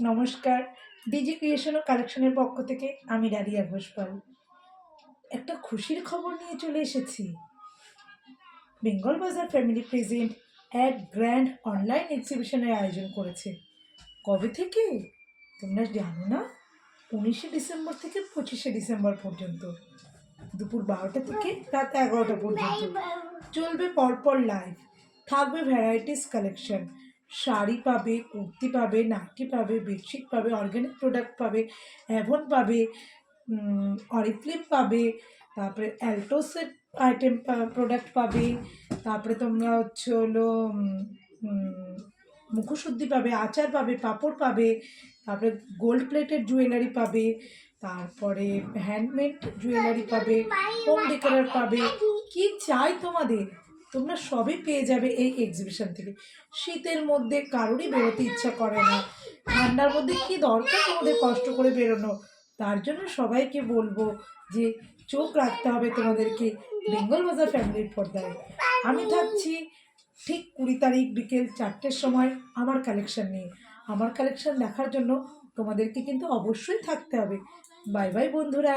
নমস্কার। DG creation ও কালেকশনের পক্ষ থেকে আমি ডালিয়া ঘোষপাল। একটা খুশির খবর নিয়ে চলে এসেছি। বেঙ্গল বাজার ফ্যামিলি প্রেজেন্ট এক গ্র্যান্ড অনলাইন এক্সিবিশনের আয়োজন করেছে। কবে থেকে? তোমরা জানো না? 19শে ডিসেম্বর থেকে 25শে ডিসেম্বর পর্যন্ত দুপুর 12টা থেকে রাত 11টা পর্যন্ত চলবে পরপর লাইভ। থাকবে ভ্যারাইটিস কালেকশন, শাড়ি পাবে, কুর্তি পাবে, নাইটি পাবে, বেডশিট পাবে, অর্গ্যানিক প্রোডাক্ট পাবে, অ্যাভন পাবে, অরিফ্লিপ পাবে, তারপরে অ্যালটোসের আইটেম প্রোডাক্ট পাবে, তারপরে তোমরা হলো মুখশুদ্ধি পাবে, আচার পাবে, পাঁপড় পাবে, তারপরে গোল্ড প্লেটেড জুয়েলারি পাবে, তারপরে হ্যান্ডমেড জুয়েলারি পাবে, হোম ডেকোরেটর পাবে। কি চাই তোমাদের, তোমরা সবই পেয়ে যাবে এই এক্সিবিশন থেকে। শীতের মধ্যে কারোরই বেরোতে ইচ্ছা করে না, ঠান্ডার মধ্যে কি দরকার তোমাদের কষ্ট করে বেরোনো। তার জন্য সবাইকে বলবো যে চোখ রাখতে হবে তোমাদেরকে বেঙ্গল বাজার ফ্যামিলির পর্দায়। আমি থাকছি ঠিক 20 তারিখ বিকেল 4টের সময় আমার কালেকশন নিয়ে। আমার কালেকশন দেখার জন্য তোমাদেরকে কিন্তু অবশ্যই থাকতে হবে। বাই বাই বন্ধুরা।